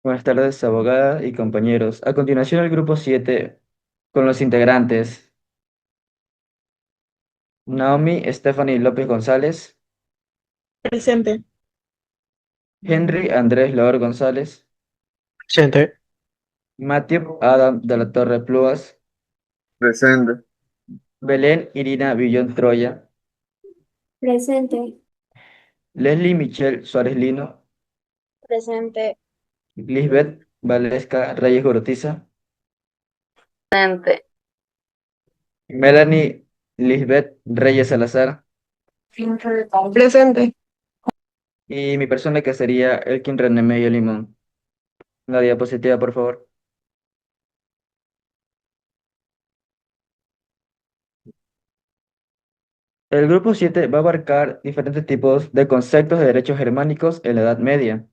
Buenas tardes, abogada y compañeros. A continuación, el grupo 7 con los integrantes Naomi Stephanie López González, Presente. Henry Andrés Loor González, Presente. Matthew Adam de la Torre Pluas, Presente. Belén Irina Villón Troya, Presente. Leslie Michelle Suárez Lino, Presente. Lisbeth Valesca Reyes Gorotiza, Presente. Melanie Lisbeth Reyes Salazar Presente. y mi persona que sería Elkin René Medio Limón. La diapositiva, por favor. El grupo 7 va a abarcar diferentes tipos de conceptos de derechos germánicos en la Edad Media.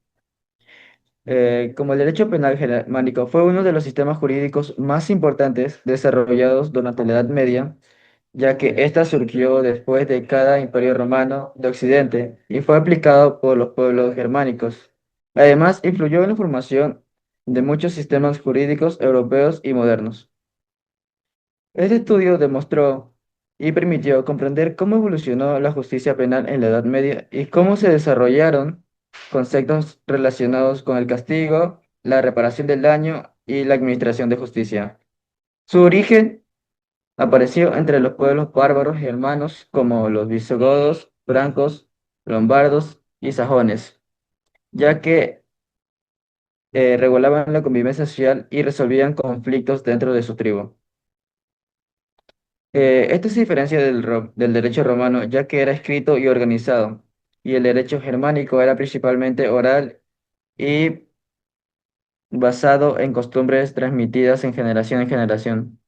Como el derecho penal germánico fue uno de los sistemas jurídicos más importantes desarrollados durante la Edad Media, ya que ésta surgió después de cada imperio romano de Occidente y fue aplicado por los pueblos germánicos. Además, influyó en la formación de muchos sistemas jurídicos europeos y modernos. Este estudio demostró y permitió comprender cómo evolucionó la justicia penal en la Edad Media y cómo se desarrollaron conceptos relacionados con el castigo, la reparación del daño y la administración de justicia. Su origen apareció entre los pueblos bárbaros germanos como los visigodos, francos, lombardos y sajones, ya que regulaban la convivencia social y resolvían conflictos dentro de su tribu. Esto se diferencia del derecho romano, ya que era escrito y organizado, y el derecho germánico era principalmente oral y basado en costumbres transmitidas en generación en generación.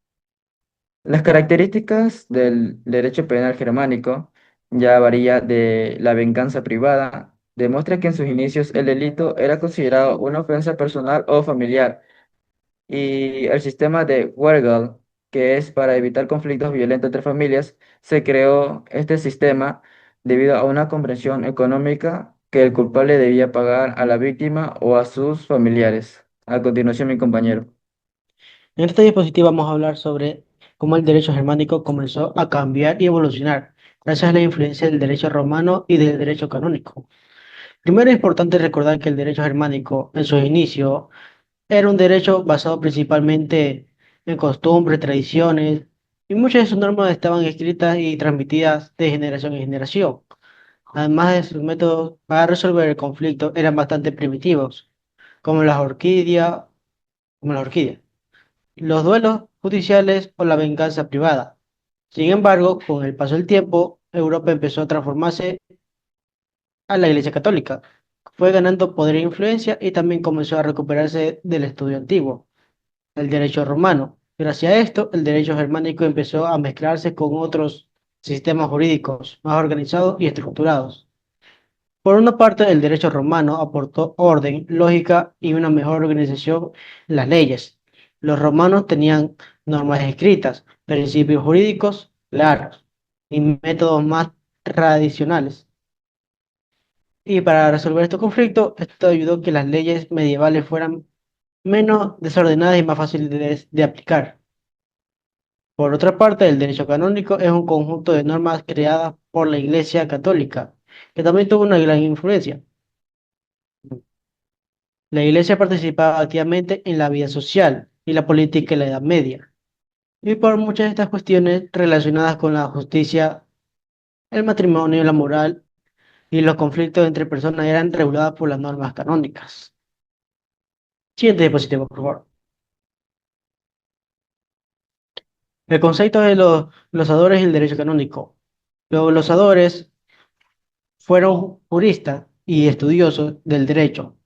Las características del derecho penal germánico ya varía de la venganza privada, demuestra que en sus inicios el delito era considerado una ofensa personal o familiar, y el sistema de Wergel, que es para evitar conflictos violentos entre familias, se creó este sistema debido a una comprensión económica que el culpable debía pagar a la víctima o a sus familiares. A continuación, mi compañero. En esta diapositiva vamos a hablar sobre cómo el derecho germánico comenzó a cambiar y evolucionar gracias a la influencia del derecho romano y del derecho canónico. Primero es importante recordar que el derecho germánico en sus inicios era un derecho basado principalmente en costumbres, tradiciones, y muchas de sus normas estaban escritas y transmitidas de generación en generación. Además de sus métodos para resolver el conflicto eran bastante primitivos, como como las orquídeas, los duelos judiciales o la venganza privada. Sin embargo, con el paso del tiempo, Europa empezó a transformarse a la Iglesia Católica. Fue ganando poder e influencia y también comenzó a recuperarse del estudio antiguo, el derecho romano. Gracias a esto, el derecho germánico empezó a mezclarse con otros sistemas jurídicos más organizados y estructurados. Por una parte, el derecho romano aportó orden, lógica y una mejor organización en las leyes. Los romanos tenían normas escritas, principios jurídicos claros y métodos más tradicionales. Y para resolver estos conflictos, esto ayudó a que las leyes medievales fueran menos desordenadas y más fáciles de aplicar. Por otra parte, el derecho canónico es un conjunto de normas creadas por la Iglesia Católica, que también tuvo una gran influencia. La Iglesia participaba activamente en la vida social y la política en la Edad Media, y por muchas de estas cuestiones relacionadas con la justicia, el matrimonio, la moral y los conflictos entre personas eran reguladas por las normas canónicas. Siguiente diapositiva, por favor. El concepto de los glosadores y el derecho canónico. Los glosadores fueron juristas y estudiosos del derecho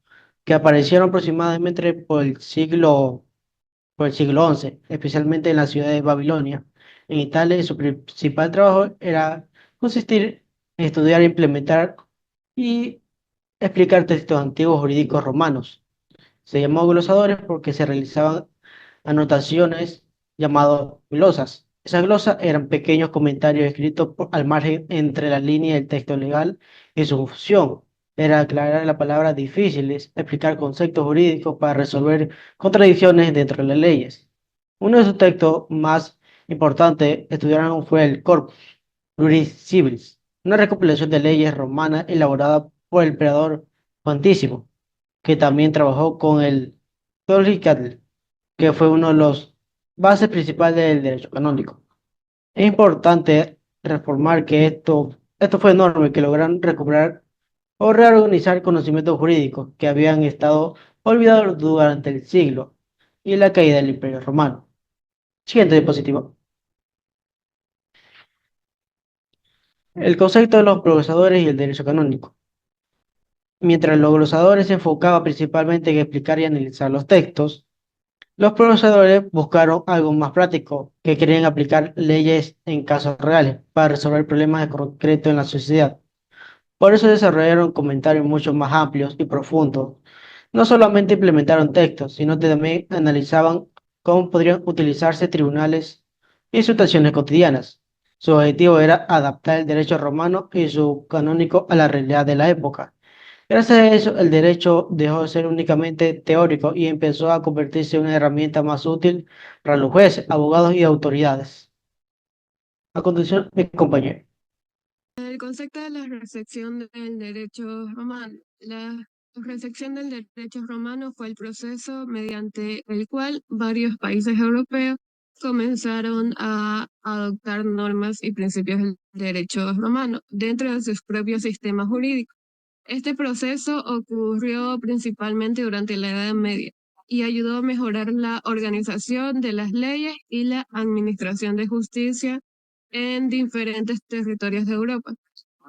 que aparecieron aproximadamente por el siglo XI, especialmente en la ciudad de Babilonia. En Italia, y su principal trabajo era consistir en estudiar, implementar y explicar textos antiguos jurídicos romanos. Se llamó glosadores porque se realizaban anotaciones llamadas glosas. Esas glosas eran pequeños comentarios escritos al margen entre la línea del texto legal y su función. era aclarar la palabra difíciles, explicar conceptos jurídicos para resolver contradicciones dentro de las leyes. Uno de sus textos más importantes estudiaron fue el Corpus Juris Civilis, una recopilación de leyes romanas elaborada por el emperador Pontísimo, que también trabajó con el Tollicatl, que fue uno de los bases principales del derecho canónico. Es importante reformar que esto fue enorme, que lograron recuperar o reorganizar conocimientos jurídicos que habían estado olvidados durante el siglo y la caída del Imperio Romano. Siguiente diapositiva. El concepto de los procesadores y el derecho canónico. Mientras los glosadores se enfocaban principalmente en explicar y analizar los textos, los procesadores buscaron algo más práctico, que querían aplicar leyes en casos reales para resolver problemas concretos en la sociedad. Por eso desarrollaron comentarios mucho más amplios y profundos. No solamente implementaron textos, sino que también analizaban cómo podrían utilizarse tribunales y situaciones cotidianas. Su objetivo era adaptar el derecho romano y su canónico a la realidad de la época. Gracias a eso, el derecho dejó de ser únicamente teórico y empezó a convertirse en una herramienta más útil para los jueces, abogados y autoridades. A continuación, mi compañero. El concepto de la recepción del derecho romano. La recepción del derecho romano fue el proceso mediante el cual varios países europeos comenzaron a adoptar normas y principios del derecho romano dentro de sus propios sistemas jurídicos. Este proceso ocurrió principalmente durante la Edad Media y ayudó a mejorar la organización de las leyes y la administración de justicia en diferentes territorios de Europa.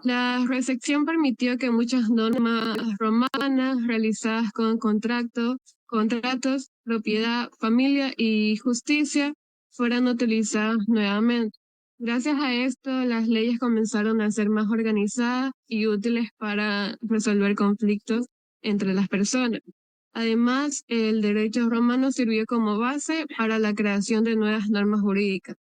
La recepción permitió que muchas normas romanas realizadas con contratos, propiedad, familia y justicia fueran utilizadas nuevamente. Gracias a esto, las leyes comenzaron a ser más organizadas y útiles para resolver conflictos entre las personas. Además, el derecho romano sirvió como base para la creación de nuevas normas jurídicas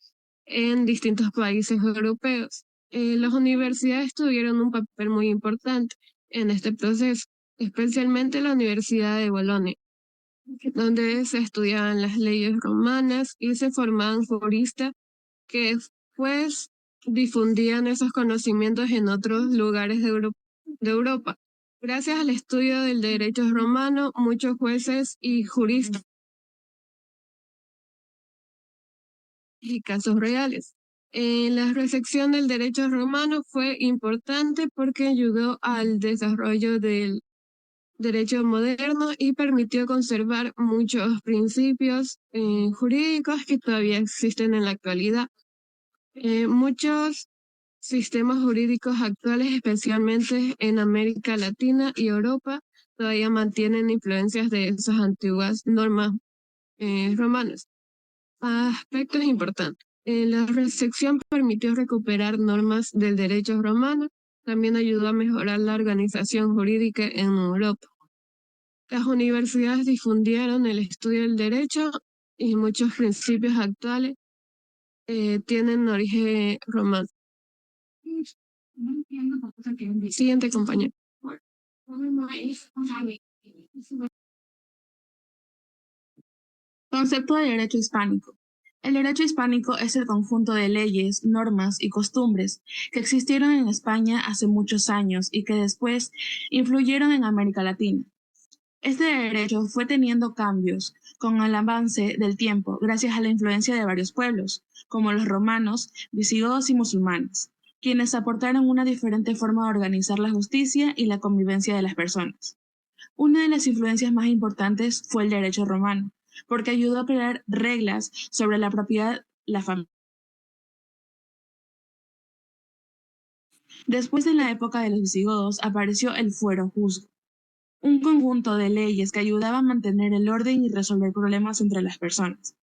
en distintos países europeos. Las universidades tuvieron un papel muy importante en este proceso, especialmente la Universidad de Bolonia, donde se estudiaban las leyes romanas y se formaban juristas que después difundían esos conocimientos en otros lugares de Europa. Gracias al estudio del derecho romano, muchos jueces y juristas y casos reales. La recepción del derecho romano fue importante porque ayudó al desarrollo del derecho moderno y permitió conservar muchos principios jurídicos que todavía existen en la actualidad. Muchos sistemas jurídicos actuales, especialmente en América Latina y Europa, todavía mantienen influencias de esas antiguas normas romanas. Aspectos importantes. La recepción permitió recuperar normas del derecho romano, también ayudó a mejorar la organización jurídica en Europa. Las universidades difundieron el estudio del derecho y muchos principios actuales tienen origen romano. Siguiente compañero. Concepto de derecho hispánico. El derecho hispánico es el conjunto de leyes, normas y costumbres que existieron en España hace muchos años y que después influyeron en América Latina. Este derecho fue teniendo cambios con el avance del tiempo gracias a la influencia de varios pueblos, como los romanos, visigodos y musulmanes, quienes aportaron una diferente forma de organizar la justicia y la convivencia de las personas. Una de las influencias más importantes fue el derecho romano, porque ayudó a crear reglas sobre la propiedad, la familia. Después de la época de los visigodos apareció el fuero juzgo, un conjunto de leyes que ayudaba a mantener el orden y resolver problemas entre las personas.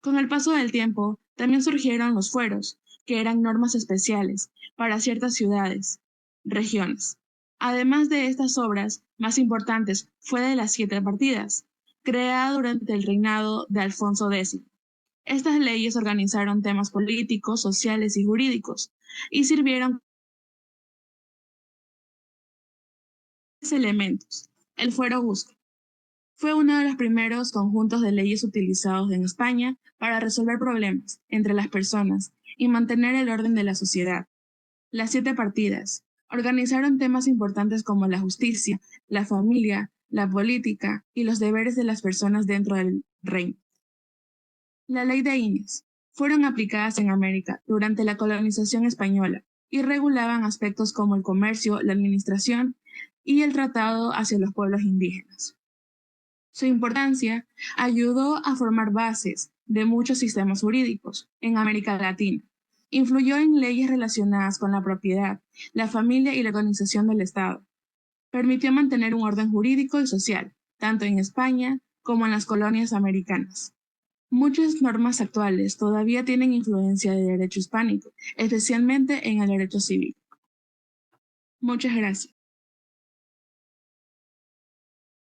Con el paso del tiempo, también surgieron los fueros, que eran normas especiales para ciertas ciudades, regiones. Además de estas obras, más importantes fue de las Siete Partidas, creada durante el reinado de Alfonso X. Estas leyes organizaron temas políticos, sociales y jurídicos, y sirvieron elementos. El fuero juzga. Fue uno de los primeros conjuntos de leyes utilizados en España para resolver problemas entre las personas y mantener el orden de la sociedad. Las 7 partidas organizaron temas importantes como la justicia, la familia, la política y los deberes de las personas dentro del reino. La ley de Indias fueron aplicadas en América durante la colonización española y regulaban aspectos como el comercio, la administración y el tratado hacia los pueblos indígenas. Su importancia ayudó a formar bases de muchos sistemas jurídicos en América Latina. Influyó en leyes relacionadas con la propiedad, la familia y la organización del Estado. Permitió mantener un orden jurídico y social, tanto en España como en las colonias americanas. Muchas normas actuales todavía tienen influencia de derecho hispánico, especialmente en el derecho civil. Muchas gracias.